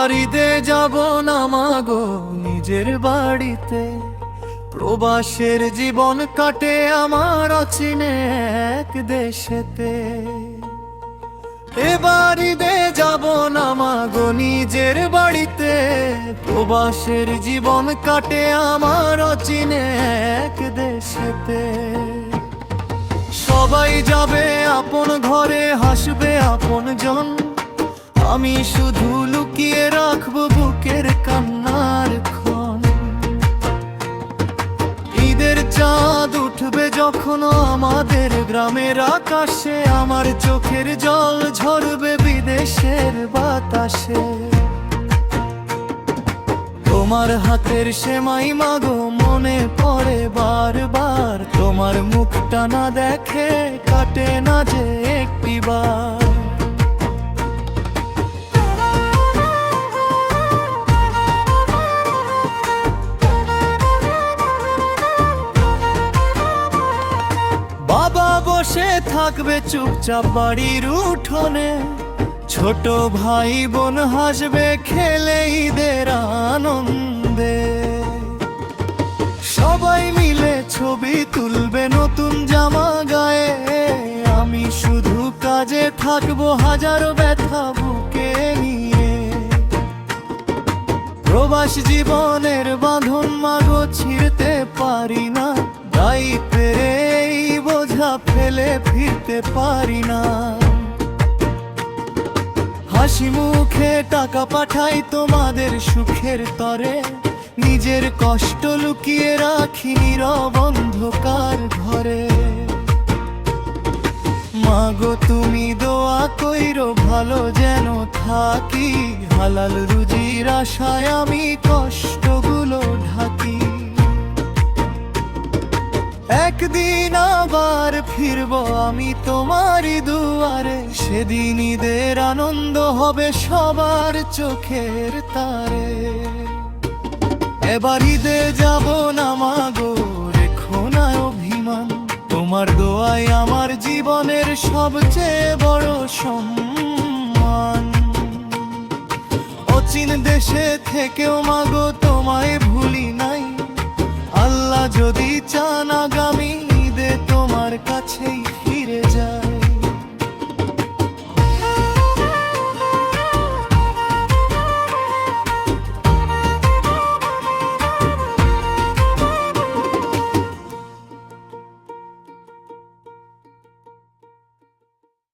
এবার ঈদে যাব না মাগো নিজের বাড়িতে, প্রবাসের জীবন কাটে আমার অচিনে এক দেশেতে। এবার ঈদে যাব না মাগো নিজের বাড়িতে, প্রবাসের জীবন কাটে আমার অচিনে এক দেশেতে। সবাই যাবে আপন ঘরে, হাসবে আপন জন, আমি শুধু লুকিয়ে রাখবো বুকের কান্নার ক্ষণ। ঈদের চাঁদ উঠবে যখন আমাদের গ্রামের আকাশে, আমার চোখের জল ঝরবে বিদেশের বাতাসে। তোমার হাতের সেমাই মাগো মনে পড়ে বারবার, তোমার মুখটা না দেখে কাটে না যে একটিবার। বাবা বসে থাকবে চুপচাপ বাড়ির উঠোনে, ছোট ভাই বোন হাসবে খেলে ঈদের আনন্দে। সবাই মিলে ছবি তুলবে নতুন জামা গায়ে, আমি শুধু কাজে থাকবো হাজারো ব্যথা বুকে নিয়ে। প্রবাস জীবনের বাঁধন মাগো ছিঁড়তে পারি না, দায়িত্বের এই বোঝা ফেলে ফিরতে পারি না। হাসি মুখে টাকা পাঠাই তোমাদের সুখের তরে, নিজের কষ্ট লুকিয়ে রাখি নীরব অন্ধকার ঘরে। মাগো তুমি দোয়া কইরো ভালো যেন থাকি, হালাল রুজির আশায় আমি কষ্টগুলো ঢাকি। একদিন আবার ফিরবো আমি তোমারই দুয়ারে, সেদিন ঈদের আনন্দ হবে সবার চোখের তারে। এবার ঈদে যাব না মাগো রেখো না অভিমান, তোমার দোয়াই আমার জীবনের সবচেয়ে বড় সম্মান। অচিন দেশে থেকেও মাগো তোমায় ভুলি নাই, আল্লাহ যদি চান